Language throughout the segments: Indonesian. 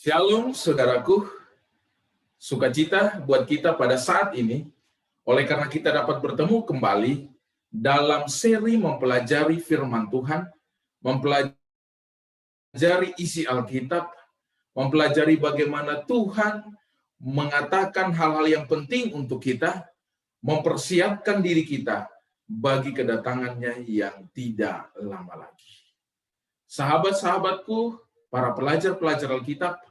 Shalom, saudaraku. Sukacita buat kita pada saat ini, oleh karena kita dapat bertemu kembali dalam seri mempelajari firman Tuhan, mempelajari isi Alkitab, mempelajari bagaimana Tuhan mengatakan hal-hal yang penting untuk kita, mempersiapkan diri kita bagi kedatangannya yang tidak lama lagi. Sahabat-sahabatku, para pelajar-pelajar Alkitab,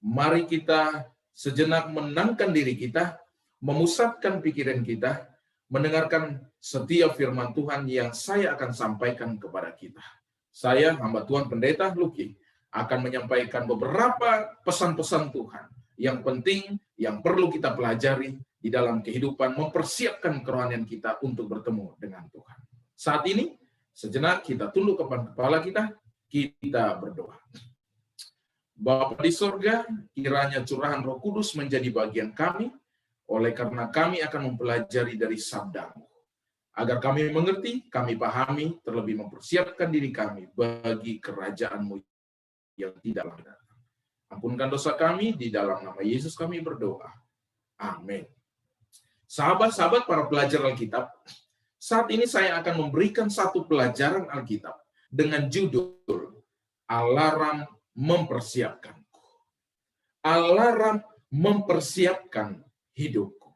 mari kita sejenak menenangkan diri kita, memusatkan pikiran kita, mendengarkan setiap firman Tuhan yang saya akan sampaikan kepada kita. Saya, hamba Tuhan Pendeta Luki, akan menyampaikan beberapa pesan-pesan Tuhan yang penting, yang perlu kita pelajari di dalam kehidupan, mempersiapkan kerohanian kita untuk bertemu dengan Tuhan. Saat ini, sejenak kita tunduk kepala kita berdoa. Bapa di sorga, kiranya curahan Roh Kudus menjadi bagian kami, oleh karena kami akan mempelajari dari sabda-Mu. Agar kami mengerti, kami pahami, terlebih mempersiapkan diri kami bagi kerajaan-Mu yang tidak lama datang. Ampunkan dosa kami, di dalam nama Yesus kami berdoa. Amin. Sahabat-sahabat para pelajar Alkitab, saat ini saya akan memberikan satu pelajaran Alkitab dengan judul Alarm mempersiapkanku. Alarm mempersiapkan hidupku.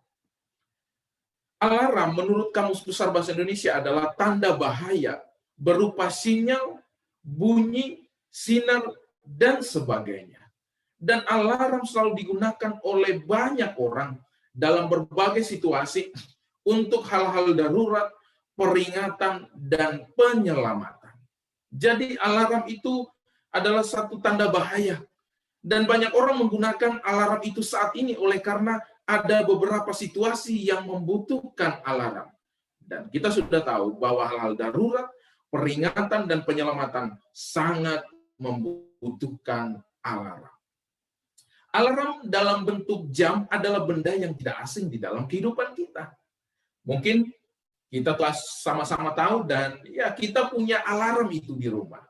Alarm menurut Kamus Besar Bahasa Indonesia adalah tanda bahaya berupa sinyal, bunyi, sinar, dan sebagainya. Dan alarm selalu digunakan oleh banyak orang dalam berbagai situasi untuk hal-hal darurat, peringatan, dan penyelamatan. Jadi alarm itu adalah satu tanda bahaya. Dan banyak orang menggunakan alarm itu saat ini oleh karena ada beberapa situasi yang membutuhkan alarm. Dan kita sudah tahu bahwa hal-hal darurat, peringatan, dan penyelamatan sangat membutuhkan alarm. Alarm dalam bentuk jam adalah benda yang tidak asing di dalam kehidupan kita. Mungkin kita telah sama-sama tahu dan ya kita punya alarm itu di rumah.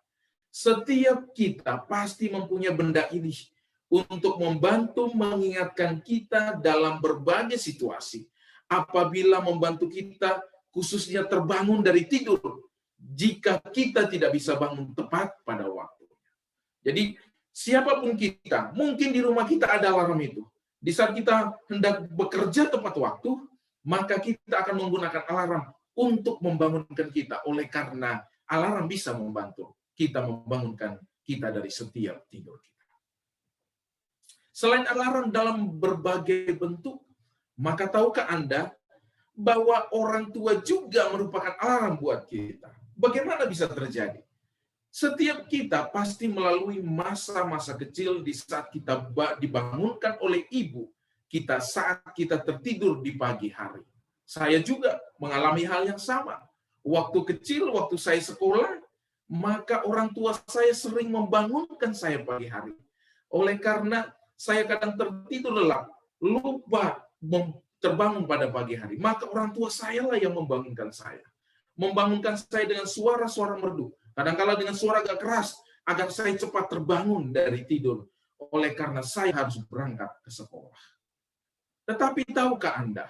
Setiap kita pasti mempunyai benda ini untuk membantu mengingatkan kita dalam berbagai situasi. Apabila membantu kita khususnya terbangun dari tidur, jika kita tidak bisa bangun tepat pada waktunya. Jadi siapapun kita, mungkin di rumah kita ada alarm itu. Di saat kita hendak bekerja tepat waktu, maka kita akan menggunakan alarm untuk membangunkan kita. Oleh karena alarm bisa membantu kita membangunkan kita dari setiap tidur kita. Selain alarm dalam berbagai bentuk, maka tahukah Anda bahwa orang tua juga merupakan alarm buat kita? Bagaimana bisa terjadi? Setiap kita pasti melalui masa-masa kecil di saat kita dibangunkan oleh ibu kita saat kita tertidur di pagi hari. Saya juga mengalami hal yang sama. Waktu kecil, waktu saya sekolah, maka orang tua saya sering membangunkan saya pagi hari. Oleh karena saya kadang tertidur lelap, lupa terbangun pada pagi hari, maka orang tua saya lah yang membangunkan saya. Membangunkan saya dengan suara-suara merdu, kadang-kala dengan suara agak keras, agar saya cepat terbangun dari tidur. Oleh karena saya harus berangkat ke sekolah. Tetapi tahukah Anda,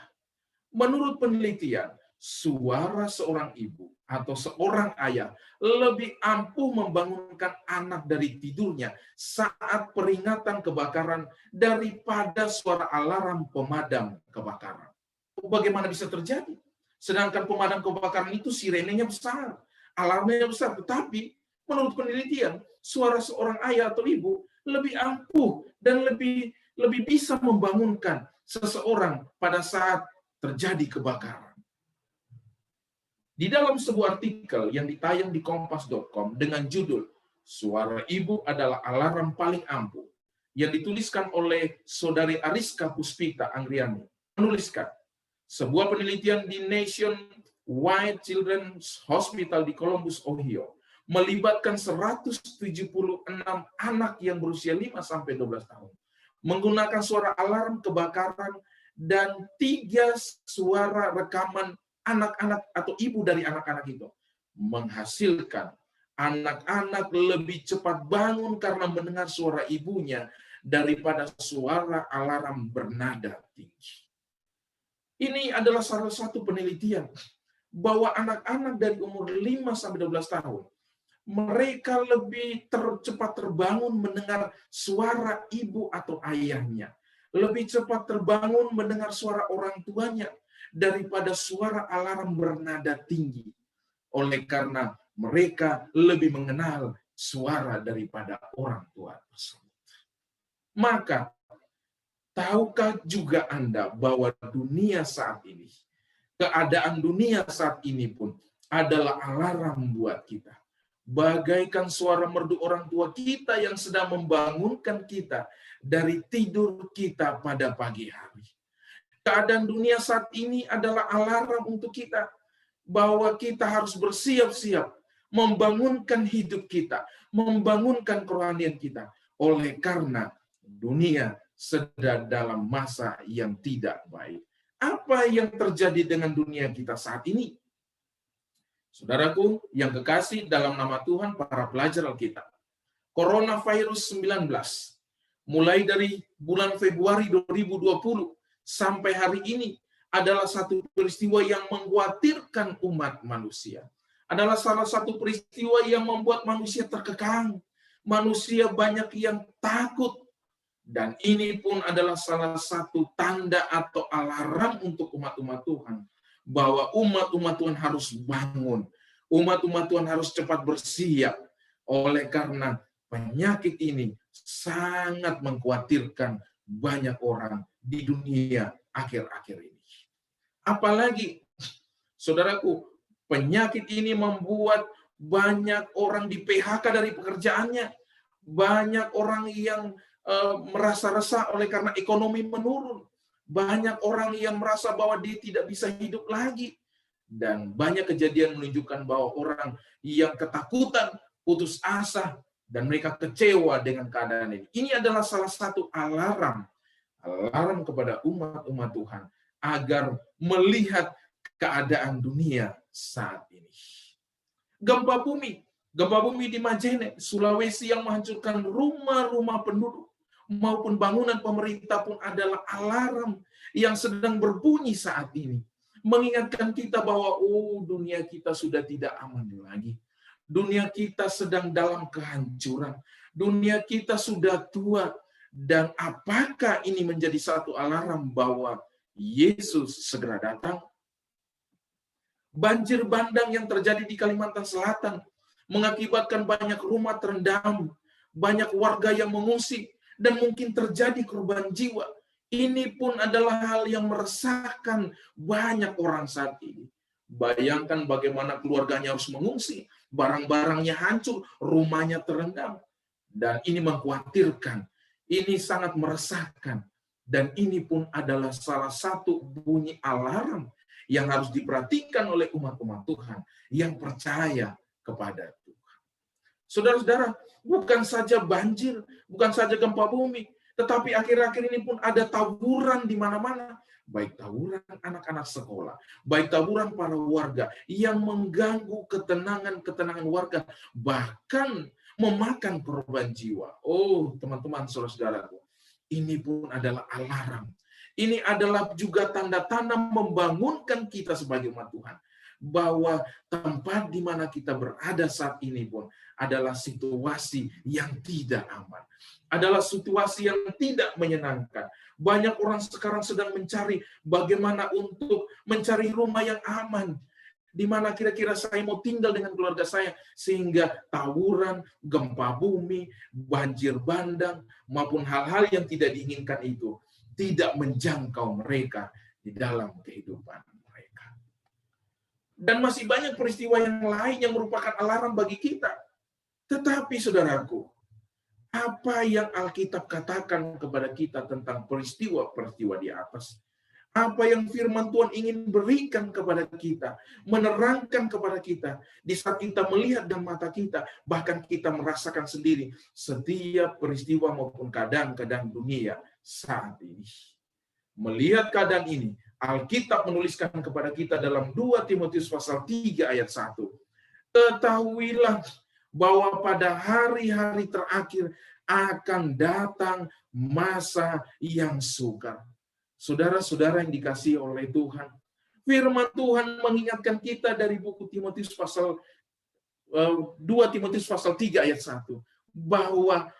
menurut penelitian, suara seorang ibu atau seorang ayah lebih ampuh membangunkan anak dari tidurnya saat peringatan kebakaran daripada suara alarm pemadam kebakaran. Bagaimana bisa terjadi? Sedangkan pemadam kebakaran itu sirenenya besar, alarmnya besar, tetapi menurut penelitian, suara seorang ayah atau ibu lebih ampuh dan lebih bisa membangunkan seseorang pada saat terjadi kebakaran. Di dalam sebuah artikel yang ditayang di kompas.com dengan judul Suara Ibu adalah Alarm Paling Ampuh, yang dituliskan oleh Saudari Ariska Puspita Anggriani, menuliskan, sebuah penelitian di Nationwide Children's Hospital di Columbus, Ohio, melibatkan 176 anak yang berusia 5-12 tahun, menggunakan suara alarm kebakaran dan 3 suara rekaman anak-anak atau ibu dari anak-anak itu, menghasilkan anak-anak lebih cepat bangun karena mendengar suara ibunya daripada suara alarm bernada tinggi. Ini adalah salah satu penelitian bahwa anak-anak dari umur 5 sampai 12 tahun mereka lebih cepat terbangun mendengar suara ibu atau ayahnya, lebih cepat terbangun mendengar suara orang tuanya daripada suara alarm bernada tinggi. Oleh karena mereka lebih mengenal suara daripada orang tua tersebut. Maka, tahukah juga Anda bahwa dunia saat ini, keadaan dunia saat ini pun adalah alarm buat kita. Bagaikan suara merdu orang tua kita yang sedang membangunkan kita dari tidur kita pada pagi hari. Keadaan dunia saat ini adalah alarm untuk kita, bahwa kita harus bersiap-siap membangunkan hidup kita, membangunkan kerohanian kita, oleh karena dunia sedang dalam masa yang tidak baik. Apa yang terjadi dengan dunia kita saat ini? Saudaraku yang kekasih dalam nama Tuhan, para pelajar Alkitab, coronavirus 19, mulai dari bulan Februari 2020 sampai hari ini, adalah satu peristiwa yang mengkhawatirkan umat manusia. Adalah salah satu peristiwa yang membuat manusia terkekang. Manusia banyak yang takut. Dan ini pun adalah salah satu tanda atau alarm untuk umat-umat Tuhan. Bahwa umat-umat Tuhan harus bangun. Umat-umat Tuhan harus cepat bersiap. Oleh karena penyakit ini sangat mengkhawatirkan banyak orang di dunia akhir-akhir ini. Apalagi, saudaraku, penyakit ini membuat banyak orang di PHK dari pekerjaannya. Banyak orang yang merasa resah oleh karena ekonomi menurun. Banyak orang yang merasa bahwa dia tidak bisa hidup lagi. Dan banyak kejadian menunjukkan bahwa orang yang ketakutan, putus asa, dan mereka kecewa dengan keadaan ini. Ini adalah salah satu alarm kepada umat-umat Tuhan agar melihat keadaan dunia saat ini. Gempa bumi di Majene, Sulawesi yang menghancurkan rumah-rumah penduduk maupun bangunan pemerintah pun adalah alarm yang sedang berbunyi saat ini. Mengingatkan kita bahwa dunia kita sudah tidak aman lagi. Dunia kita sedang dalam kehancuran. Dunia kita sudah tua. Dan apakah ini menjadi satu alarm bahwa Yesus segera datang? Banjir bandang yang terjadi di Kalimantan Selatan mengakibatkan banyak rumah terendam, banyak warga yang mengungsi, dan mungkin terjadi korban jiwa. Ini pun adalah hal yang meresahkan banyak orang saat ini. Bayangkan bagaimana keluarganya harus mengungsi, barang-barangnya hancur, rumahnya terendam. Dan ini mengkhawatirkan, ini sangat meresahkan. Dan ini pun adalah salah satu bunyi alarm yang harus diperhatikan oleh umat-umat Tuhan yang percaya kepada Tuhan. Saudara-saudara, bukan saja banjir, bukan saja gempa bumi, tetapi akhir-akhir ini pun ada tawuran di mana-mana. Baik tawuran anak-anak sekolah, baik tawuran para warga yang mengganggu ketenangan warga, bahkan memakan korban jiwa. Oh, teman-teman, saudara-saudaraku, ini pun adalah alarm. Ini adalah juga tanda-tanda membangunkan kita sebagai umat Tuhan. Bahwa tempat di mana kita berada saat ini pun adalah situasi yang tidak aman. Adalah situasi yang tidak menyenangkan. Banyak orang sekarang sedang mencari bagaimana untuk mencari rumah yang aman. Di mana kira-kira saya mau tinggal dengan keluarga saya, sehingga tawuran, gempa bumi, banjir bandang, maupun hal-hal yang tidak diinginkan itu tidak menjangkau mereka di dalam kehidupan mereka. Dan masih banyak peristiwa yang lain yang merupakan alarm bagi kita. Tetapi saudaraku, apa yang Alkitab katakan kepada kita tentang peristiwa-peristiwa di atas? Apa yang firman Tuhan ingin berikan kepada kita, menerangkan kepada kita, di saat kita melihat dengan mata kita, bahkan kita merasakan sendiri setiap peristiwa maupun keadaan-keadaan dunia saat ini. Melihat keadaan ini, Alkitab menuliskan kepada kita dalam 2 Timotius pasal 3 ayat 1. Ketahuilah bahwa pada hari-hari terakhir akan datang masa yang sukar. Saudara-saudara yang dikasihi oleh Tuhan, firman Tuhan mengingatkan kita dari buku Timotius pasal 2 Timotius pasal 3 ayat 1 bahwa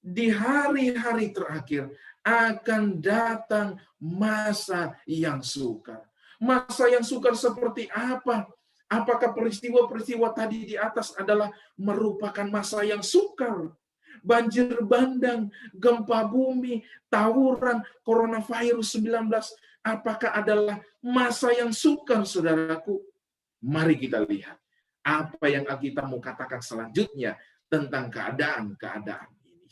di hari-hari terakhir akan datang masa yang sukar. Masa yang sukar seperti apa? Apakah peristiwa-peristiwa tadi di atas adalah merupakan masa yang sukar? Banjir bandang, gempa bumi, tawuran, coronavirus 19, apakah adalah masa yang sukar, saudaraku? Mari kita lihat apa yang Alkitab mau katakan selanjutnya tentang keadaan-keadaan ini.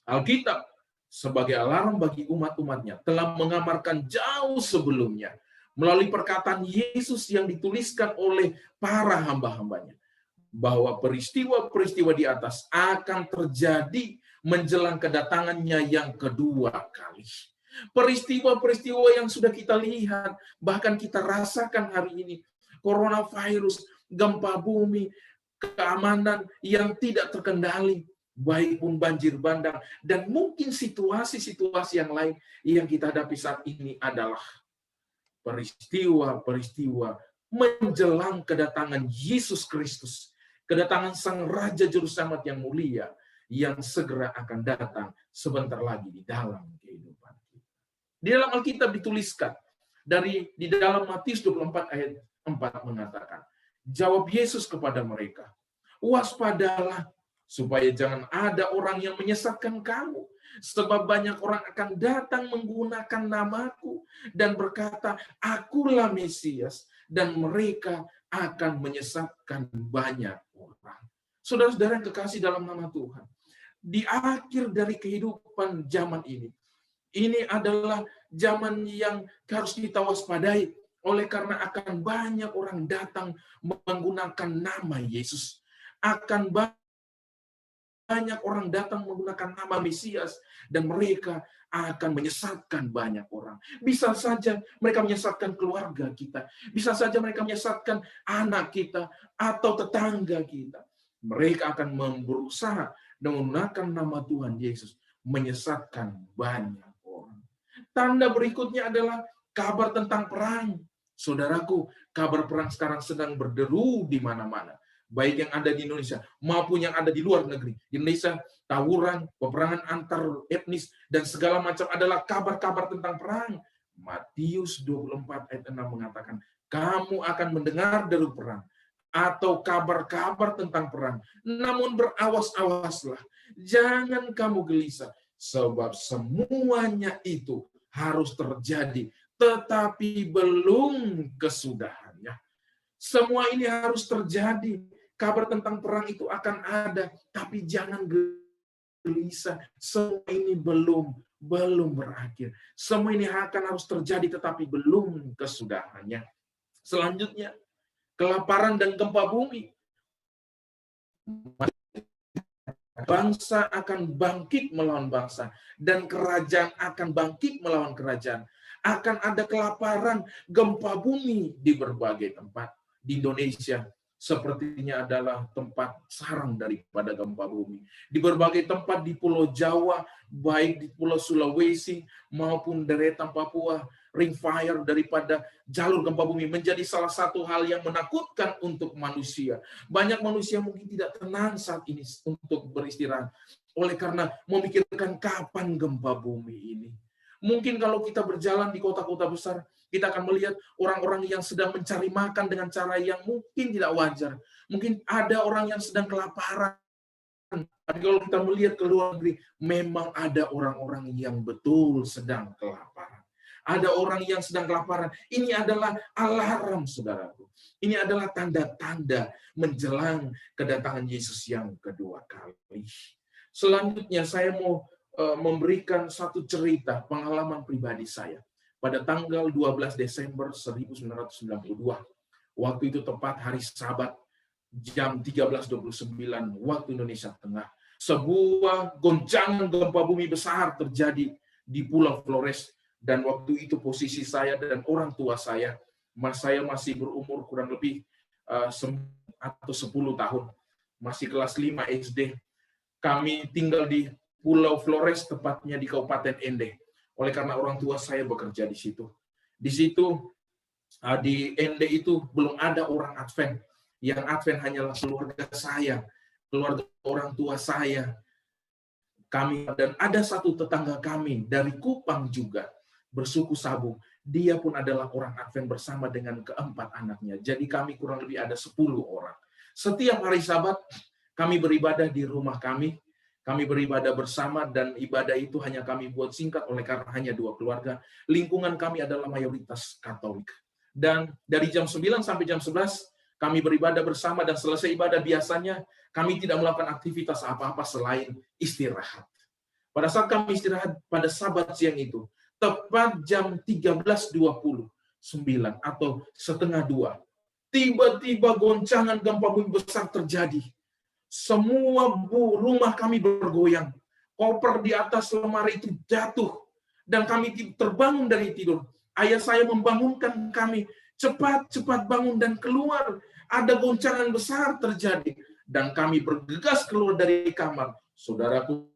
Alkitab sebagai alarm bagi umat-umatnya telah mengamarkan jauh sebelumnya melalui perkataan Yesus yang dituliskan oleh para hamba-hambanya bahwa peristiwa-peristiwa di atas akan terjadi menjelang kedatangannya yang kedua kali. Peristiwa-peristiwa yang sudah kita lihat, bahkan kita rasakan hari ini, coronavirus, gempa bumi, keamanan yang tidak terkendali, baik pun banjir bandang, dan mungkin situasi-situasi yang lain yang kita hadapi saat ini adalah peristiwa-peristiwa menjelang kedatangan Yesus Kristus, kedatangan Sang Raja Juru Selamat yang mulia, yang segera akan datang sebentar lagi di dalam kehidupan kita. Di dalam Alkitab dituliskan, di dalam Matius 24 ayat 4 mengatakan, jawab Yesus kepada mereka, waspadalah supaya jangan ada orang yang menyesatkan kamu, sebab banyak orang akan datang menggunakan namaku dan berkata, akulah Mesias, dan mereka akan menyesatkan banyak orang. Saudara-saudara yang kekasih dalam nama Tuhan, di akhir dari kehidupan zaman ini adalah zaman yang harus kita waspadai, oleh karena akan banyak orang datang menggunakan nama Yesus. Akan banyak orang datang menggunakan nama Mesias, dan mereka akan menyesatkan banyak orang. Bisa saja mereka menyesatkan keluarga kita. Bisa saja mereka menyesatkan anak kita atau tetangga kita. Mereka akan berusaha menggunakan nama Tuhan Yesus menyesatkan banyak orang. Tanda berikutnya adalah kabar tentang perang. Saudaraku, kabar perang sekarang sedang berderu di mana-mana. Baik yang ada di Indonesia maupun yang ada di luar negeri. Di Indonesia, tawuran, peperangan antar etnis, dan segala macam adalah kabar-kabar tentang perang. Matius 24 ayat 6 mengatakan, kamu akan mendengar deru perang atau kabar-kabar tentang perang. Namun berawas-awaslah, jangan kamu gelisah, sebab semuanya itu harus terjadi, tetapi belum kesudahannya. Semua ini harus terjadi. Kabar tentang perang itu akan ada, tapi jangan gelisah. Semua ini belum berakhir. Semua ini harus terjadi, tetapi belum kesudahannya. Selanjutnya, kelaparan dan gempa bumi. Bangsa akan bangkit melawan bangsa, dan kerajaan akan bangkit melawan kerajaan. Akan ada kelaparan, gempa bumi di berbagai tempat. Di Indonesia, sepertinya adalah tempat sarang daripada gempa bumi. Di berbagai tempat di Pulau Jawa, baik di Pulau Sulawesi maupun deretan Papua, ring fire daripada jalur gempa bumi menjadi salah satu hal yang menakutkan untuk manusia. Banyak manusia mungkin tidak tenang saat ini untuk beristirahat, oleh karena memikirkan kapan gempa bumi ini. Mungkin kalau kita berjalan di kota-kota besar, kita akan melihat orang-orang yang sedang mencari makan dengan cara yang mungkin tidak wajar. Mungkin ada orang yang sedang kelaparan. Tapi kalau kita melihat ke luar negeri, memang ada orang-orang yang betul sedang kelaparan. Ada orang yang sedang kelaparan. Ini adalah alarm, saudaraku. Ini adalah tanda-tanda menjelang kedatangan Yesus yang kedua kali. Selanjutnya saya mau memberikan satu cerita pengalaman pribadi saya. Pada tanggal 12 Desember 1992, waktu itu tepat hari Sabat, jam 13.29 waktu Indonesia Tengah, sebuah goncangan gempa bumi besar terjadi di Pulau Flores, dan waktu itu posisi saya dan orang tua saya masih berumur kurang lebih 10 tahun, masih kelas 5 SD. Kami tinggal di Pulau Flores, tepatnya di Kabupaten Ende. Oleh karena orang tua saya bekerja di situ. Di situ, di Ende itu belum ada orang Advent. Yang Advent hanyalah keluarga saya, keluarga orang tua saya. Kami dan ada satu tetangga kami dari Kupang juga bersuku Sabung. Dia pun adalah orang Advent bersama dengan keempat anaknya. Jadi kami kurang lebih ada 10 orang. Setiap hari Sabat kami beribadah di rumah kami. Kami beribadah bersama dan ibadah itu hanya kami buat singkat oleh karena hanya 2 keluarga. Lingkungan kami adalah mayoritas Katolik. Dan dari jam 9 sampai jam 11 kami beribadah bersama dan selesai ibadah biasanya kami tidak melakukan aktivitas apa-apa selain istirahat. Pada saat kami istirahat pada Sabat siang itu, tepat jam 13.29 atau setengah 2, tiba-tiba goncangan gempa bumi besar terjadi. Semua rumah kami bergoyang. Koper di atas lemari itu jatuh. Dan kami terbangun dari tidur. Ayah saya membangunkan kami. Cepat bangun dan keluar. Ada goncangan besar terjadi. Dan kami bergegas keluar dari kamar. Saudaraku,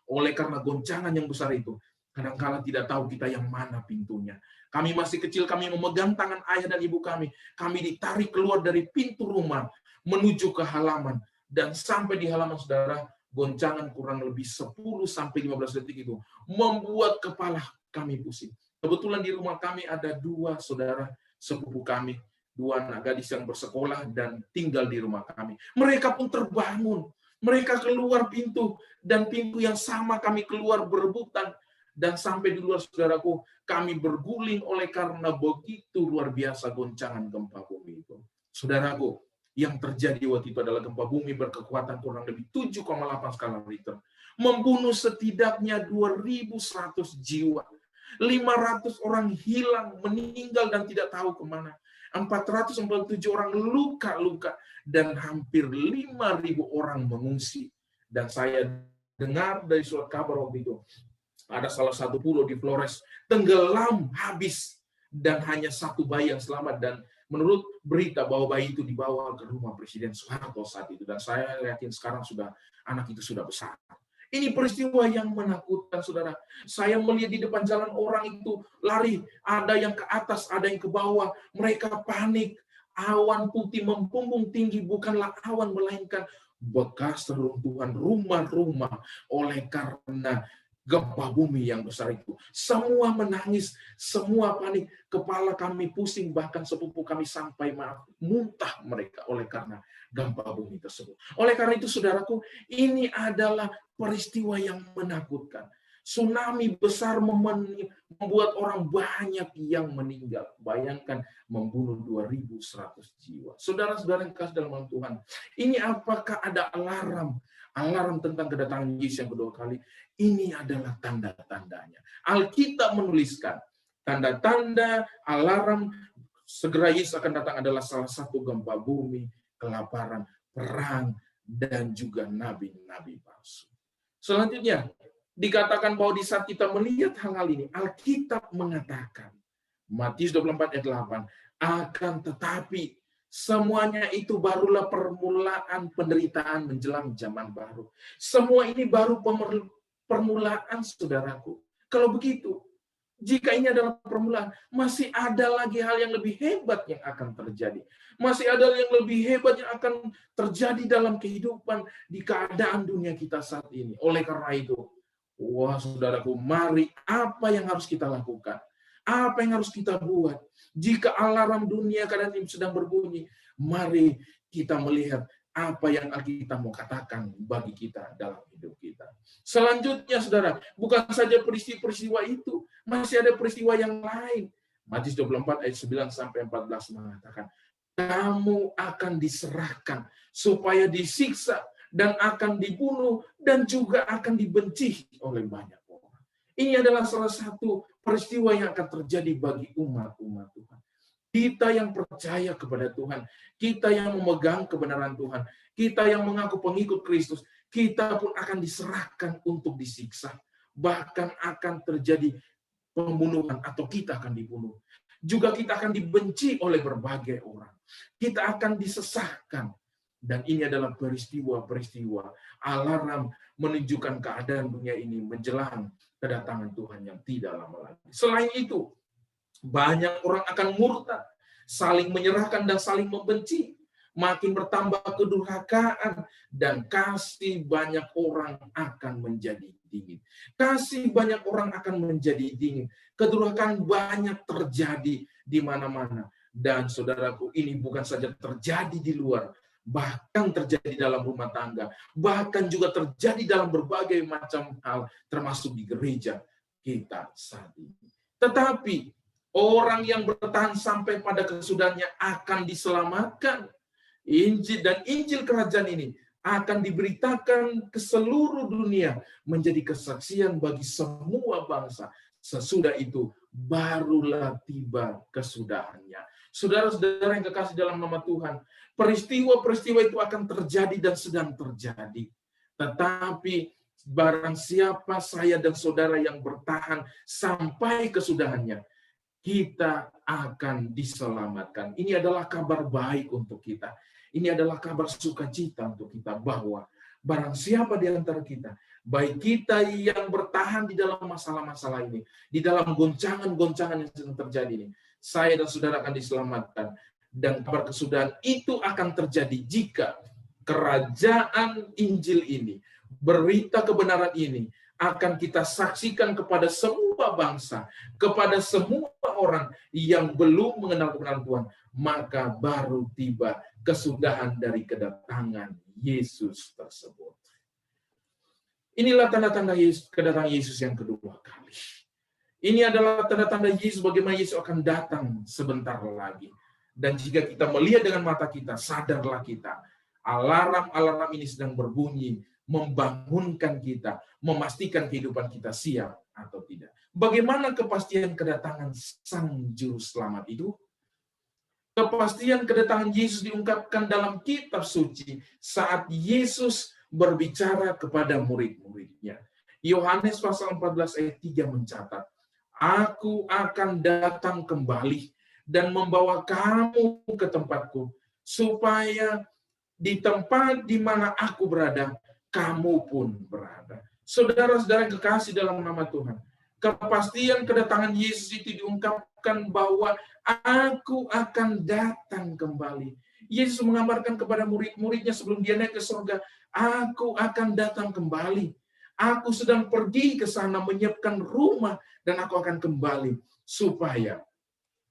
oleh karena goncangan yang besar itu, kadang-kala tidak tahu kita yang mana pintunya. Kami masih kecil, kami memegang tangan ayah dan ibu kami. Kami ditarik keluar dari pintu rumah menuju ke halaman. Dan sampai di halaman saudara, goncangan kurang lebih 10-15 detik itu membuat kepala kami pusing. Kebetulan di rumah kami ada 2 saudara sepupu kami, 2 anak gadis yang bersekolah dan tinggal di rumah kami. Mereka pun terbangun. Mereka keluar pintu, dan pintu yang sama kami keluar berebutan. Dan sampai di luar saudaraku, kami berguling oleh karena begitu luar biasa goncangan gempa bumi itu. Saudaraku, yang terjadi waktu itu adalah gempa bumi berkekuatan kurang lebih 7,8 skala Richter. Membunuh setidaknya 2.100 jiwa. 500 orang hilang, meninggal dan tidak tahu kemana. 447 orang luka-luka. Dan hampir 5.000 orang mengungsi. Dan saya dengar dari surat kabar waktu itu, ada salah satu pulau di Flores, tenggelam habis. Dan hanya 1 bayi yang selamat. Dan menurut berita bahwa bayi itu dibawa ke rumah Presiden Soeharto saat itu. Dan saya yakin sekarang anak itu sudah besar. Ini peristiwa yang menakutkan, saudara. Saya melihat di depan jalan orang itu lari. Ada yang ke atas, ada yang ke bawah. Mereka panik. Awan putih membumbung tinggi, bukanlah awan, melainkan bekas reruntuhan rumah-rumah oleh karena gempa bumi yang besar itu. Semua menangis, semua panik, kepala kami pusing, bahkan sepupu kami sampai muntah mereka oleh karena gempa bumi tersebut. Oleh karena itu, saudaraku, ini adalah peristiwa yang menakutkan. Tsunami besar membuat orang banyak yang meninggal. Bayangkan membunuh 2.100 jiwa. Saudara-saudara yang kasih dalam Tuhan, ini apakah ada alarm tentang kedatangan Yesus yang kedua kali? Ini adalah tanda-tandanya. Alkitab menuliskan, tanda-tanda alarm segera Yesus akan datang adalah salah satu gempa bumi, kelaparan, perang, dan juga nabi-nabi palsu. Selanjutnya, dikatakan bahwa di saat kita melihat hal-hal ini, Alkitab mengatakan, Matius 24 ayat 8, akan tetapi semuanya itu barulah permulaan penderitaan menjelang zaman baru. Semua ini baru permulaan, saudaraku. Kalau begitu, jika ini adalah permulaan, masih ada lagi hal yang lebih hebat yang akan terjadi. Masih ada yang lebih hebat yang akan terjadi dalam kehidupan di keadaan dunia kita saat ini. Oleh karena itu, wah, saudaraku, mari apa yang harus kita lakukan? Apa yang harus kita buat? Jika alarm dunia kadang ini sedang berbunyi, mari kita melihat apa yang Alkitab mau katakan bagi kita dalam hidup kita. Selanjutnya, saudara, bukan saja peristiwa itu, masih ada peristiwa yang lain. Matius 24 ayat 9 sampai 14 mengatakan, kamu akan diserahkan supaya disiksa dan akan dibunuh dan juga akan dibenci oleh banyak orang. Ini adalah salah satu peristiwa yang akan terjadi bagi umat-umat Tuhan. Kita yang percaya kepada Tuhan, kita yang memegang kebenaran Tuhan, kita yang mengaku pengikut Kristus, kita pun akan diserahkan untuk disiksa. Bahkan akan terjadi pembunuhan atau kita akan dibunuh. Juga kita akan dibenci oleh berbagai orang. Kita akan disesahkan. Dan ini adalah peristiwa-peristiwa alarm menunjukkan keadaan dunia ini menjelang kedatangan Tuhan yang tidak lama lagi. Selain itu, banyak orang akan murtad, saling menyerahkan dan saling membenci. Makin bertambah kedurhakaan dan kasih banyak orang akan menjadi dingin. Kasih banyak orang akan menjadi dingin. Kedurhakaan banyak terjadi di mana-mana. Dan saudaraku, ini bukan saja terjadi di luar, bahkan terjadi dalam rumah tangga, bahkan juga terjadi dalam berbagai macam hal, termasuk di gereja kita saat ini. Tetapi orang yang bertahan sampai pada kesudahannya akan diselamatkan. Injil kerajaan ini akan diberitakan ke seluruh dunia menjadi kesaksian bagi semua bangsa. Sesudah itu barulah tiba kesudahannya. Saudara-saudara yang kekasih dalam nama Tuhan, peristiwa-peristiwa itu akan terjadi dan sedang terjadi. Tetapi barang siapa saya dan saudara yang bertahan sampai kesudahannya, kita akan diselamatkan. Ini adalah kabar baik untuk kita. Ini adalah kabar sukacita untuk kita, bahwa barang siapa di antara kita, baik kita yang bertahan di dalam masalah-masalah ini, di dalam goncangan-goncangan yang sedang terjadi ini, saya dan saudara akan diselamatkan. Dan kabar kesudahan itu akan terjadi jika kerajaan Injil ini, berita kebenaran ini, akan kita saksikan kepada semua bangsa, kepada semua orang yang belum mengenal kebenaran Tuhan, maka baru tiba kesudahan dari kedatangan Yesus tersebut. Inilah tanda-tanda kedatangan Yesus yang kedua kali. Ini adalah tanda-tanda Yesus, bagaimana Yesus akan datang sebentar lagi. Dan jika kita melihat dengan mata kita, sadarlah kita, alarm-alarm ini sedang berbunyi, membangunkan kita, memastikan kehidupan kita siap atau tidak. Bagaimana kepastian kedatangan Sang Juru Selamat itu? Kepastian kedatangan Yesus diungkapkan dalam kitab suci saat Yesus berbicara kepada murid-muridnya. Yohanes pasal 14 ayat 3 mencatat, "Aku akan datang kembali dan membawa kamu ke tempatku, supaya di tempat di mana aku berada, kamu pun berada." Saudara-saudara yang kekasih dalam nama Tuhan, kepastian kedatangan Yesus itu diungkapkan bahwa aku akan datang kembali. Yesus menggambarkan kepada murid-muridnya sebelum dia naik ke surga, aku akan datang kembali. Aku sedang pergi ke sana menyiapkan rumah dan aku akan kembali supaya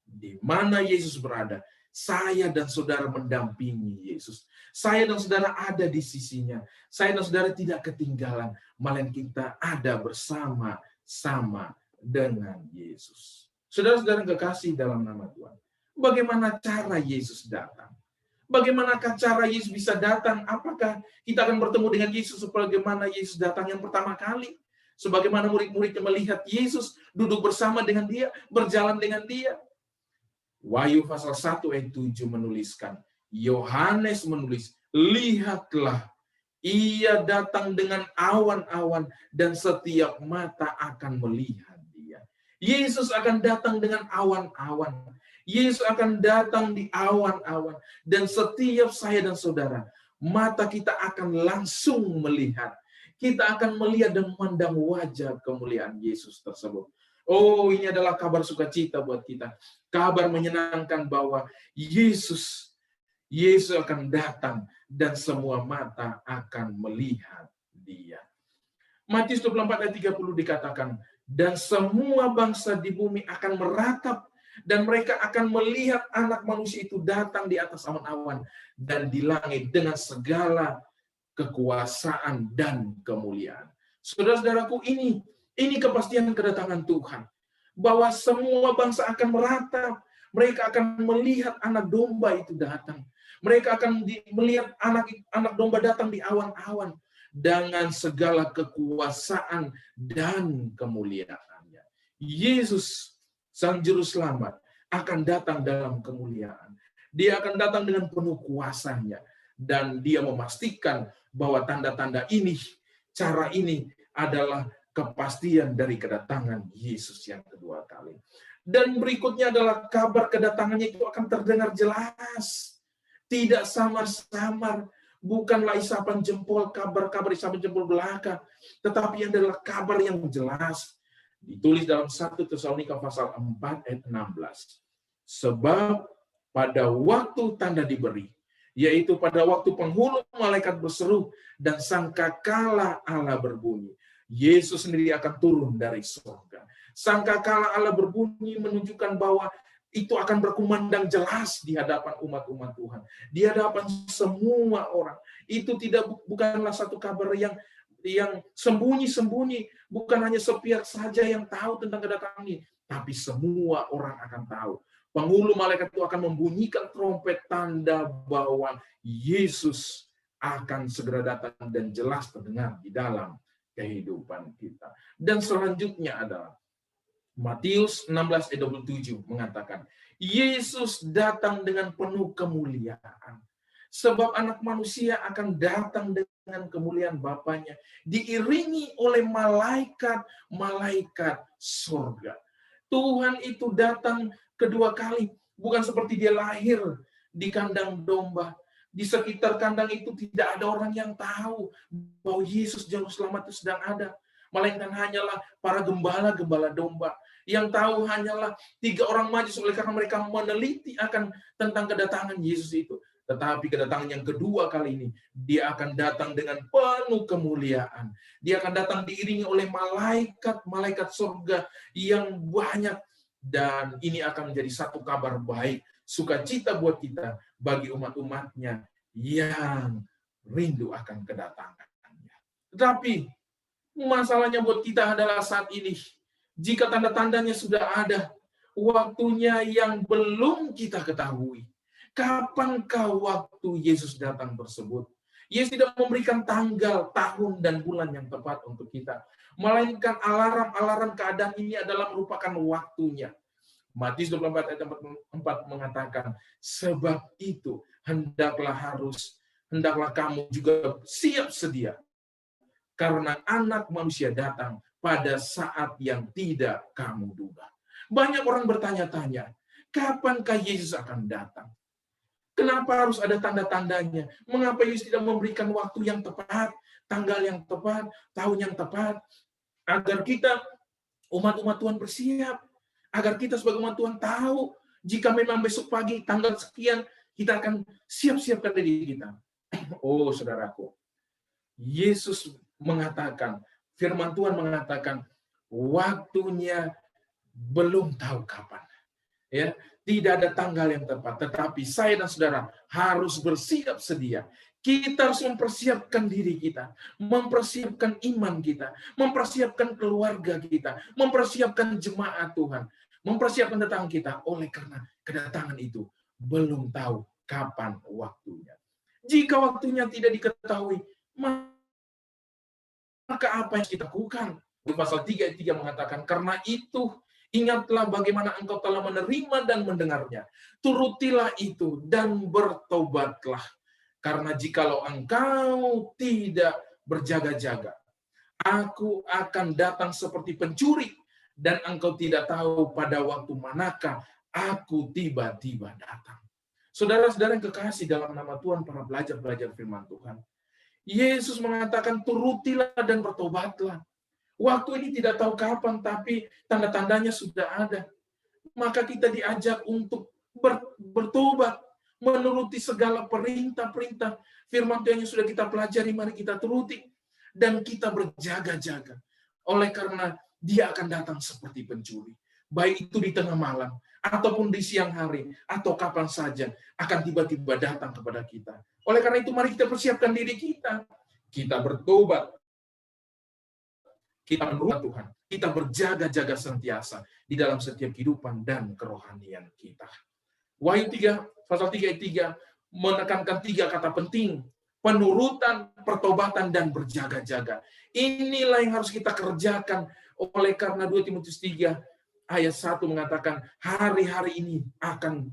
di mana Yesus berada, saya dan saudara mendampingi Yesus. Saya dan saudara ada di sisinya. Saya dan saudara tidak ketinggalan, melainkan kita ada bersama-sama dengan Yesus. Saudara-saudara yang kekasih dalam nama Tuhan, bagaimana cara Yesus datang? Bagaimanakah cara Yesus bisa datang? Apakah kita akan bertemu dengan Yesus sebagaimana Yesus datang yang pertama kali? Sebagaimana murid-muridnya melihat Yesus duduk bersama dengan dia, berjalan dengan dia. Wahyu pasal 1 ayat 7 menuliskan, Yohanes menulis, "Lihatlah, ia datang dengan awan-awan dan setiap mata akan melihat dia." Yesus akan datang dengan awan-awan. Yesus akan datang di awan-awan. Dan setiap saya dan saudara, mata kita akan langsung melihat. Kita akan melihat dan memandang wajah kemuliaan Yesus tersebut. Oh, ini adalah kabar sukacita buat kita. Kabar menyenangkan bahwa Yesus akan datang dan semua mata akan melihat dia. Matius 24 ayat 30 dikatakan, "Dan semua bangsa di bumi akan meratap dan mereka akan melihat Anak Manusia itu datang di atas awan-awan dan di langit dengan segala kekuasaan dan kemuliaan." Saudara-saudaraku, ini kepastian kedatangan Tuhan. Bahwa semua bangsa akan meratap. Mereka akan melihat Anak Domba itu datang. Mereka akan melihat anak domba datang di awan-awan dengan segala kekuasaan dan kemuliaannya. Yesus, Sang Juru Selamat, akan datang dalam kemuliaan. Dia akan datang dengan penuh kuasanya. Dan dia memastikan bahwa tanda-tanda ini, cara ini adalah kepastian dari kedatangan Yesus yang kedua kali. Dan berikutnya adalah kabar kedatangannya itu akan terdengar jelas. Tidak samar-samar. bukanlah isapan jempol, kabar-kabar isapan jempol belaka, tetapi adalah kabar yang jelas. Ditulis dalam 1 Tesalonika pasal 4 ayat 16. Sebab pada waktu tanda diberi, yaitu pada waktu penghulu malaikat berseru dan sangkakala Allah berbunyi, Yesus sendiri akan turun dari surga. Sangkakala Allah berbunyi menunjukkan bahwa itu akan berkumandang jelas di hadapan umat-umat Tuhan, di hadapan semua orang. Itu bukanlah satu kabar yang sembunyi-sembunyi, bukan hanya sepihak saja yang tahu tentang kedatangan ini, tapi semua orang akan tahu. Penghulu malaikat itu akan membunyikan trompet tanda bahwa Yesus akan segera datang dan jelas terdengar di dalam kehidupan kita. Dan selanjutnya adalah Matius 16 ayat 27 mengatakan, Yesus datang dengan penuh kemuliaan. Sebab anak manusia akan datang dengan kemuliaan Bapanya, diiringi oleh malaikat-malaikat surga. Tuhan itu datang kedua kali, bukan seperti dia lahir di kandang domba. Di sekitar kandang itu tidak ada orang yang tahu bahwa Yesus Juru Selamat itu sedang ada. Melainkan hanyalah para gembala-gembala domba. Yang tahu hanyalah 3 orang majus oleh karena mereka meneliti akan tentang kedatangan Yesus itu. Tetapi kedatangan yang kedua kali ini, dia akan datang dengan penuh kemuliaan. Dia akan datang diiringi oleh malaikat-malaikat surga yang banyak. Dan ini akan menjadi satu kabar baik, sukacita buat kita, bagi umat-umatnya yang rindu akan kedatangannya. Tetapi masalahnya buat kita adalah saat ini, jika tanda-tandanya sudah ada, waktunya yang belum kita ketahui. Kapankah waktu Yesus datang tersebut? Yesus tidak memberikan tanggal, tahun, dan bulan yang tepat untuk kita. Melainkan alarm-alarm keadaan ini adalah merupakan waktunya. Matius 24 ayat 4 mengatakan, sebab itu hendaklah kamu juga siap sedia. Karena anak manusia datang pada saat yang tidak kamu duga. Banyak orang bertanya-tanya, kapankah Yesus akan datang? Kenapa harus ada tanda-tandanya? Mengapa Yesus tidak memberikan waktu yang tepat, tanggal yang tepat, tahun yang tepat, agar kita, umat-umat Tuhan bersiap, agar kita sebagai umat Tuhan tahu, jika memang besok pagi, tanggal sekian, kita akan siap-siapkan diri kita. Oh, saudaraku, Yesus mengatakan, firman Tuhan mengatakan, waktunya belum tahu kapan. Ya, tidak ada tanggal yang tepat, tetapi saya dan saudara harus bersiap sedia. Kita harus mempersiapkan diri kita, mempersiapkan iman kita, mempersiapkan keluarga kita, mempersiapkan jemaat Tuhan, mempersiapkan kedatangan kita, oleh karena kedatangan itu belum tahu kapan waktunya. Jika waktunya tidak diketahui, maka apa yang kita lakukan? Di pasal 3 ayat 3 mengatakan, karena itu ingatlah bagaimana engkau telah menerima dan mendengarnya. Turutilah itu dan bertobatlah. Karena jikalau engkau tidak berjaga-jaga, aku akan datang seperti pencuri, dan engkau tidak tahu pada waktu manakah aku tiba-tiba datang. Saudara-saudara yang kekasih dalam nama Tuhan, para belajar firman Tuhan, Yesus mengatakan turutilah dan bertobatlah. Waktu ini tidak tahu kapan, tapi tanda-tandanya sudah ada. Maka kita diajak untuk bertobat, menuruti segala perintah-perintah firman Tuhan yang sudah kita pelajari, mari kita turuti. Dan kita berjaga-jaga. Oleh karena dia akan datang seperti pencuri. Baik itu di tengah malam, ataupun di siang hari, atau kapan saja, akan tiba-tiba datang kepada kita. Oleh karena itu, mari kita persiapkan diri kita. Kita bertobat, kita menurut Tuhan, kita berjaga-jaga sentiasa di dalam setiap kehidupan dan kerohanian kita. Wahyu 3, pasal 3 ayat 3 menekankan 3 kata penting: penurutan, pertobatan, dan berjaga-jaga. Inilah yang harus kita kerjakan. Oleh karena 2 Timotius 3 ayat 1 mengatakan, hari-hari ini akan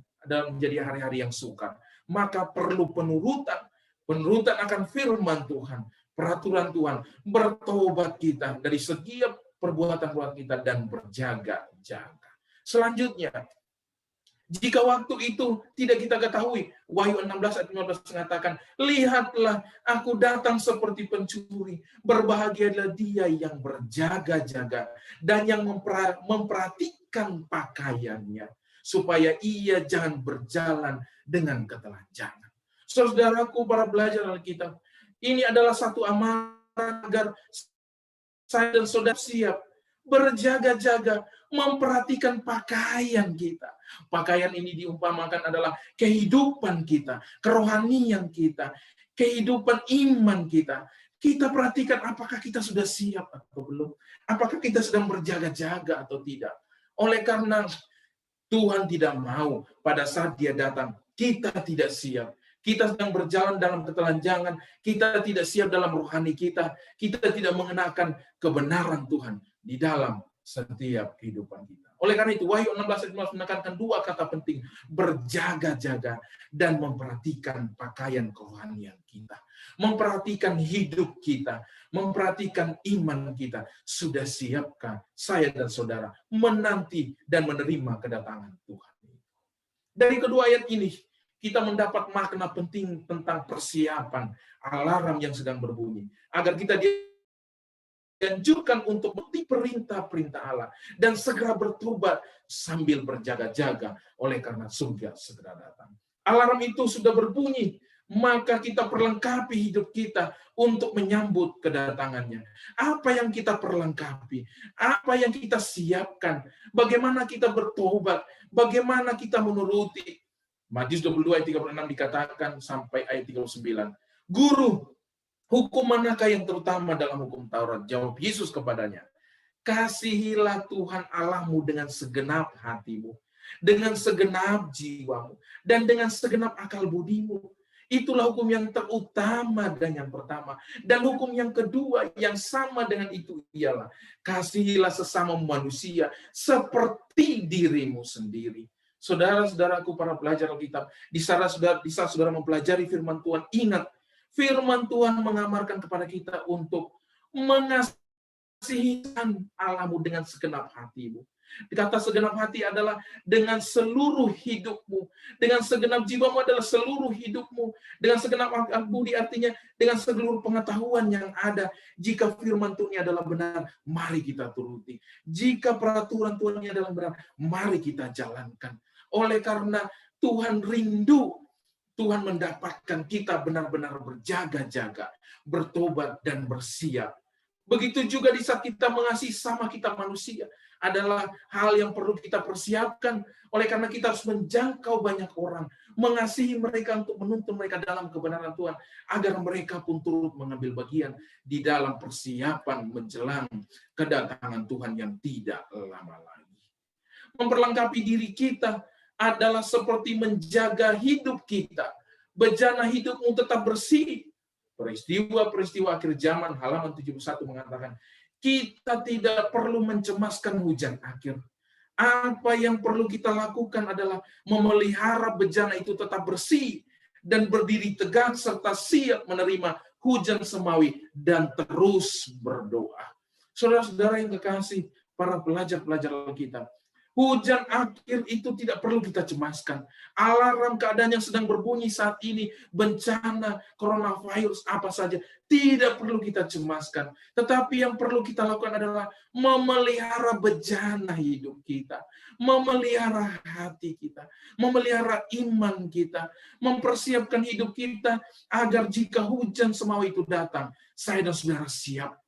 menjadi hari-hari yang sukar. Maka perlu penurutan akan firman Tuhan, peraturan Tuhan, bertobat kita dari setiap perbuatan kita dan berjaga-jaga. Selanjutnya, Jika waktu itu tidak kita ketahui, Wahyu 16 ayat 15 mengatakan, lihatlah aku datang seperti pencuri, berbahagialah dia yang berjaga-jaga dan yang memperhatikan pakaiannya, supaya ia jangan berjalan dengan ketelanjangan. Saudaraku, para belajar Alkitab, ini adalah satu amaran agar saya dan saudara siap berjaga-jaga, memperhatikan pakaian kita. Pakaian ini diumpamakan adalah kehidupan kita, kerohanian kita, kehidupan iman kita. Kita perhatikan apakah kita sudah siap atau belum. Apakah kita sedang berjaga-jaga atau tidak. Oleh karena Tuhan tidak mau pada saat dia datang, kita tidak siap. Kita sedang berjalan dalam ketelanjangan, kita tidak siap dalam rohani kita tidak mengenakan kebenaran Tuhan di dalam setiap kehidupan kita. Oleh karena itu, Wahyu 16 ayat 15 menekankan dua kata penting, berjaga-jaga dan memperhatikan pakaian kerohanian kita. Memperhatikan hidup kita, memperhatikan iman kita. Sudah siapkah saya dan saudara menanti dan menerima kedatangan Tuhan? Dari kedua ayat ini, kita mendapat makna penting tentang persiapan alarm yang sedang berbunyi. Agar kita dianjurkan untuk mengikuti perintah-perintah Allah dan segera bertobat sambil berjaga-jaga oleh karena surga segera datang. Alarm itu sudah berbunyi, maka kita perlengkapi hidup kita untuk menyambut kedatangannya. Apa yang kita perlengkapi? Apa yang kita siapkan? Bagaimana kita bertobat? Bagaimana kita menuruti? Matius 22 ayat 36 dikatakan sampai ayat 39. Guru, hukum manakah yang terutama dalam hukum Taurat? Jawab Yesus kepadanya. Kasihilah Tuhan Allahmu dengan segenap hatimu, dengan segenap jiwamu, dan dengan segenap akal budimu. Itulah hukum yang terutama dan yang pertama. Dan hukum yang kedua yang sama dengan itu ialah, kasihilah sesama manusia seperti dirimu sendiri. Saudara-saudaraku para pelajar Alkitab, di saat saudara mempelajari firman Tuhan, ingat, firman Tuhan mengamarkan kepada kita untuk mengasihi Allahmu dengan segenap hatimu. Kata segenap hati adalah dengan seluruh hidupmu, dengan segenap jiwamu adalah seluruh hidupmu, dengan segenap budi artinya dengan seluruh pengetahuan yang ada. Jika firman Tuhan adalah benar, mari kita turuti. Jika peraturan Tuhan adalah benar, mari kita jalankan. Oleh karena Tuhan rindu, Tuhan mendapatkan kita benar-benar berjaga-jaga, bertobat dan bersiap. Begitu juga di saat kita mengasihi sama kita manusia, adalah hal yang perlu kita persiapkan. Oleh karena kita harus menjangkau banyak orang, mengasihi mereka untuk menuntun mereka dalam kebenaran Tuhan, agar mereka pun turut mengambil bagian di dalam persiapan menjelang kedatangan Tuhan yang tidak lama lagi. Memperlengkapi diri kita adalah seperti menjaga hidup kita. Bejana hidupmu tetap bersih. Peristiwa-peristiwa akhir zaman halaman 71 mengatakan, kita tidak perlu mencemaskan hujan akhir. Apa yang perlu kita lakukan adalah memelihara bejana itu tetap bersih dan berdiri tegak serta siap menerima hujan semawi dan terus berdoa. Saudara-saudara yang kekasih, para pelajar-pelajar Alkitab, hujan akhir itu tidak perlu kita cemaskan. Alarm keadaan yang sedang berbunyi saat ini, bencana, coronavirus, apa saja, tidak perlu kita cemaskan. Tetapi yang perlu kita lakukan adalah memelihara bejana hidup kita, memelihara hati kita, memelihara iman kita, mempersiapkan hidup kita agar jika hujan semawi itu datang, saya dan saudara siap.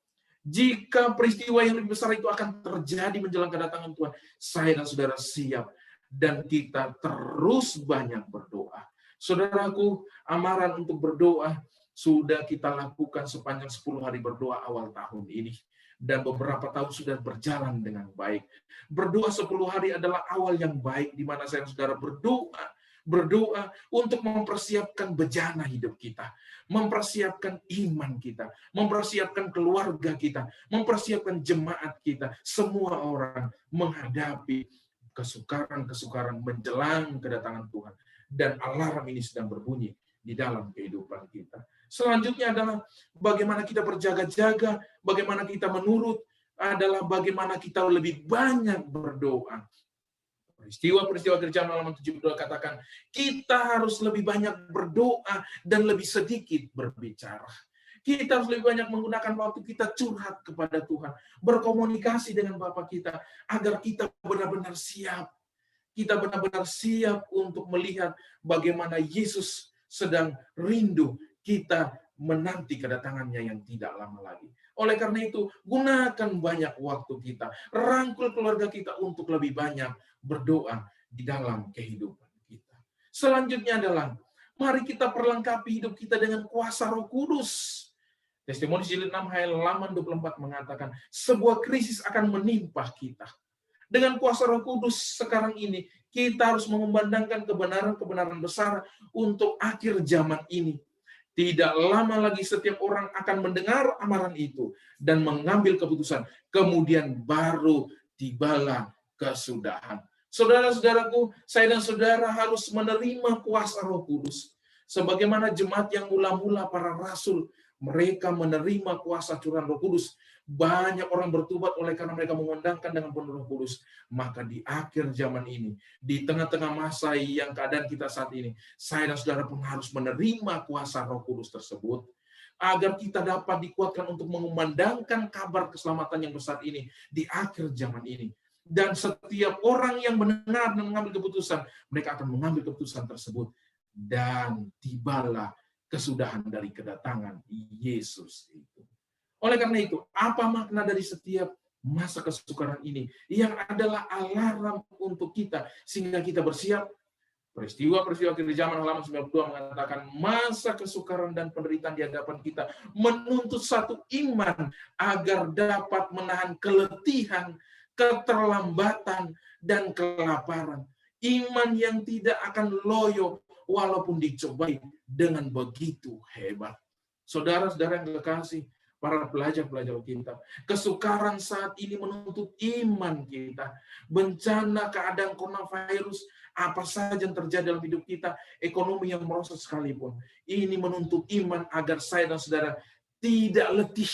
Jika peristiwa yang lebih besar itu akan terjadi menjelang kedatangan Tuhan, saya dan saudara siap. Dan kita terus banyak berdoa. Saudaraku, amaran untuk berdoa sudah kita lakukan sepanjang 10 hari berdoa awal tahun ini. Dan beberapa tahun sudah berjalan dengan baik. Berdoa 10 hari adalah awal yang baik, di mana saya dan saudara berdoa untuk mempersiapkan bejana hidup kita, mempersiapkan iman kita, mempersiapkan keluarga kita, mempersiapkan jemaat kita, semua orang menghadapi kesukaran-kesukaran menjelang kedatangan Tuhan. Dan alarm ini sedang berbunyi di dalam kehidupan kita. Selanjutnya adalah bagaimana kita berjaga-jaga, bagaimana kita menurut, adalah bagaimana kita lebih banyak berdoa. Peristiwa-peristiwa Gereja halaman 72 katakan, kita harus lebih banyak berdoa dan lebih sedikit berbicara. Kita harus lebih banyak menggunakan waktu kita curhat kepada Tuhan, berkomunikasi dengan Bapa kita, agar kita benar-benar siap. Kita benar-benar siap untuk melihat bagaimana Yesus sedang rindu kita menanti kedatangannya yang tidak lama lagi. Oleh karena itu, gunakan banyak waktu kita, rangkul keluarga kita untuk lebih banyak berdoa di dalam kehidupan kita. Selanjutnya adalah, mari kita perlengkapi hidup kita dengan kuasa Roh Kudus. Testimoni jilid 6 halaman 24 mengatakan, sebuah krisis akan menimpa kita. Dengan kuasa Roh Kudus sekarang ini, kita harus mengumandangkan kebenaran-kebenaran besar untuk akhir zaman ini. Tidak lama lagi setiap orang akan mendengar amaran itu dan mengambil keputusan. Kemudian baru tibalah kesudahan. Saudara-saudaraku, saya dan saudara harus menerima kuasa Roh Kudus. Sebagaimana jemaat yang mula-mula para rasul, mereka menerima kuasa curahan Roh Kudus. Banyak orang bertobat oleh karena mereka mengundangkan dengan penuh Roh Kudus. Maka di akhir zaman ini, di tengah-tengah masa yang keadaan kita saat ini, saya dan saudara pun harus menerima kuasa Roh Kudus tersebut, agar kita dapat dikuatkan untuk mengumandangkan kabar keselamatan yang besar ini di akhir zaman ini. Dan setiap orang yang mendengar dan mengambil keputusan, mereka akan mengambil keputusan tersebut. Dan tibalah kesudahan dari kedatangan Yesus itu. Oleh karena itu, apa makna dari setiap masa kesukaran ini yang adalah alarm untuk kita sehingga kita bersiap? Peristiwa-peristiwa Gereja halaman 92 mengatakan masa kesukaran dan penderitaan di hadapan kita menuntut satu iman agar dapat menahan keletihan, keterlambatan, dan kelaparan. Iman yang tidak akan loyo walaupun dicobai dengan begitu hebat. Saudara-saudara yang kekasih, para pelajar-pelajar kita, kesukaran saat ini menuntut iman kita. Bencana keadaan coronavirus, apa saja yang terjadi dalam hidup kita, ekonomi yang merosot sekalipun, ini menuntut iman agar saya dan saudara tidak letih,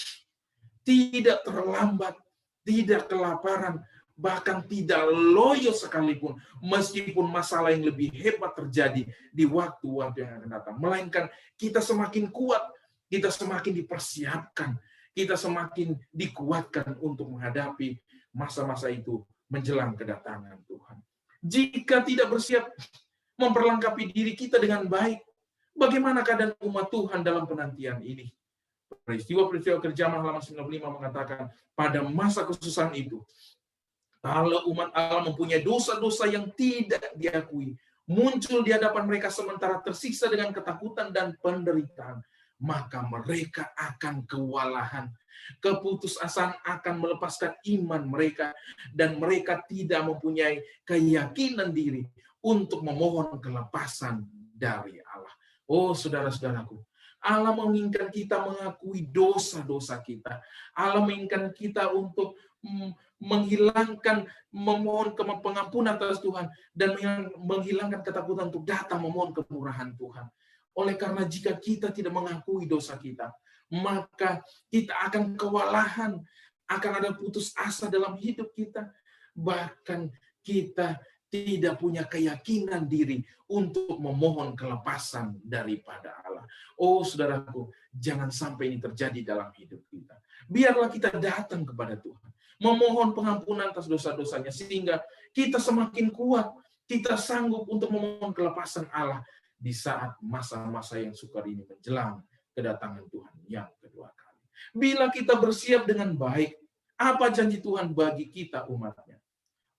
tidak terlambat, tidak kelaparan, bahkan tidak loyo sekalipun, meskipun masalah yang lebih hebat terjadi di waktu-waktu yang akan datang. Melainkan kita semakin kuat, kita semakin dipersiapkan, kita semakin dikuatkan untuk menghadapi masa-masa itu menjelang kedatangan Tuhan. Jika tidak bersiap memperlengkapi diri kita dengan baik, bagaimana keadaan umat Tuhan dalam penantian ini? Peristiwa-peristiwa Gereja halaman 95 mengatakan, pada masa kesusahan itu, kalau umat Allah mempunyai dosa-dosa yang tidak diakui, muncul di hadapan mereka sementara tersiksa dengan ketakutan dan penderitaan, maka mereka akan kewalahan. Keputusasaan akan melepaskan iman mereka, dan mereka tidak mempunyai keyakinan diri untuk memohon kelepasan dari Allah. Oh, saudara-saudaraku, Allah menginginkan kita mengakui dosa-dosa kita. Allah menginginkan kita untuk menghilangkan, memohon pengampunan atas Tuhan, dan menghilangkan ketakutan untuk datang memohon kemurahan Tuhan. Oleh karena jika kita tidak mengakui dosa kita, maka kita akan kewalahan, akan ada putus asa dalam hidup kita, bahkan kita tidak punya keyakinan diri untuk memohon kelepasan daripada Allah. Oh saudaraku, jangan sampai ini terjadi dalam hidup kita. Biarlah kita datang kepada Tuhan, memohon pengampunan atas dosa-dosanya, sehingga kita semakin kuat, kita sanggup untuk memohon kelepasan Allah di saat masa-masa yang sukar ini menjelang kedatangan Tuhan yang kedua kali. Bila kita bersiap dengan baik, apa janji Tuhan bagi kita umatnya?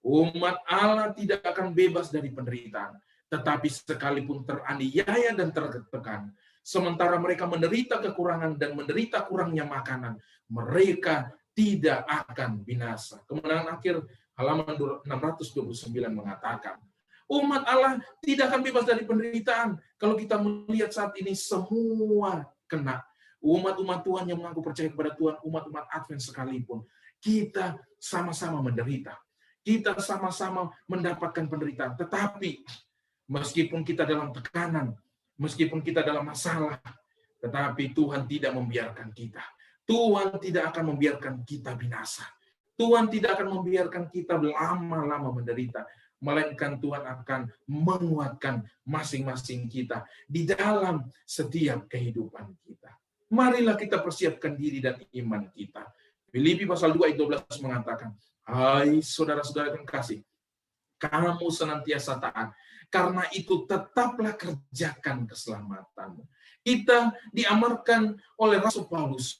Umat Allah tidak akan bebas dari penderitaan, tetapi sekalipun teraniaya dan tertekan, sementara mereka menderita kekurangan dan menderita kurangnya makanan, mereka tidak akan binasa. Kemenangan akhir halaman 629 mengatakan, umat Allah tidak akan bebas dari penderitaan. Kalau kita melihat saat ini semua kena. Umat-umat Tuhan yang mengaku percaya kepada Tuhan, umat-umat Advent sekalipun, kita sama-sama menderita. Kita sama-sama mendapatkan penderitaan. Tetapi meskipun kita dalam tekanan, meskipun kita dalam masalah, tetapi Tuhan tidak membiarkan kita. Tuhan tidak akan membiarkan kita binasa. Tuhan tidak akan membiarkan kita lama-lama menderita. melainkan Tuhan akan menguatkan masing-masing kita di dalam setiap kehidupan kita. Marilah kita persiapkan diri dan iman kita. Filipi pasal 2 ayat 12 mengatakan, hai saudara-saudara yang kasih, kamu senantiasa taat, karena itu tetaplah kerjakan keselamatanmu. Kita diamarkan oleh Rasul Paulus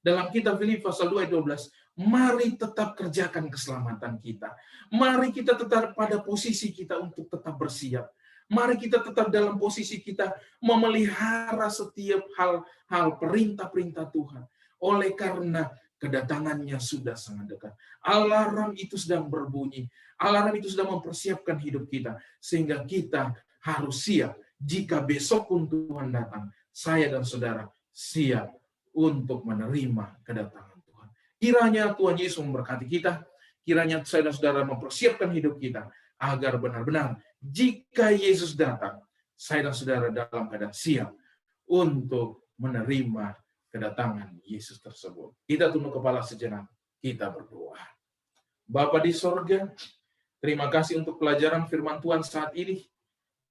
dalam kitab Filipi pasal 2 ayat 12, mari tetap kerjakan keselamatan kita. Mari kita tetap pada posisi kita untuk tetap bersiap. Mari kita tetap dalam posisi kita memelihara setiap hal-hal perintah-perintah Tuhan. Oleh karena kedatangannya sudah sangat dekat. Alarm itu sedang berbunyi. Alarm itu sedang mempersiapkan hidup kita. Sehingga kita harus siap. Jika besok pun Tuhan datang, saya dan saudara siap untuk menerima kedatangan Tuhan. Kiranya Tuhan Yesus memberkati kita. Kiranya saya dan saudara mempersiapkan hidup kita. Agar benar-benar jika Yesus datang, saya dan saudara dalam keadaan siap untuk menerima kedatangan Yesus tersebut. Kita tunduk kepala sejenak, kita berdoa. Bapa di sorga, terima kasih untuk pelajaran firman Tuhan saat ini.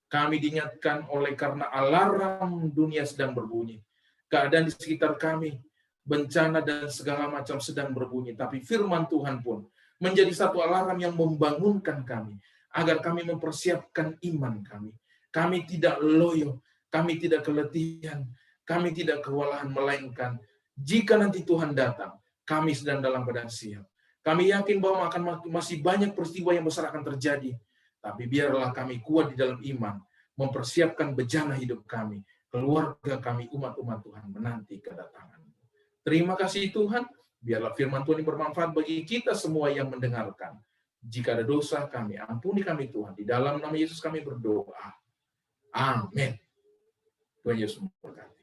Kami diingatkan oleh karena alarm dunia sedang berbunyi. Keadaan di sekitar kami, bencana dan segala macam sedang berbunyi. Tapi firman Tuhan pun menjadi satu alarm yang membangunkan kami. Agar kami mempersiapkan iman kami. Kami tidak loyo, kami tidak keletihan, kami tidak kewalahan, melainkan jika nanti Tuhan datang, kami sedang dalam keadaan siap. Kami yakin bahwa akan masih banyak peristiwa yang besar akan terjadi. Tapi biarlah kami kuat di dalam iman, mempersiapkan bejana hidup kami, keluarga kami, umat-umat Tuhan menanti kedatangan. Terima kasih Tuhan, biarlah firman Tuhan ini bermanfaat bagi kita semua yang mendengarkan. Jika ada dosa kami, ampuni kami Tuhan. Di dalam nama Yesus kami berdoa. Amin. Tuhan Yesus memberkati.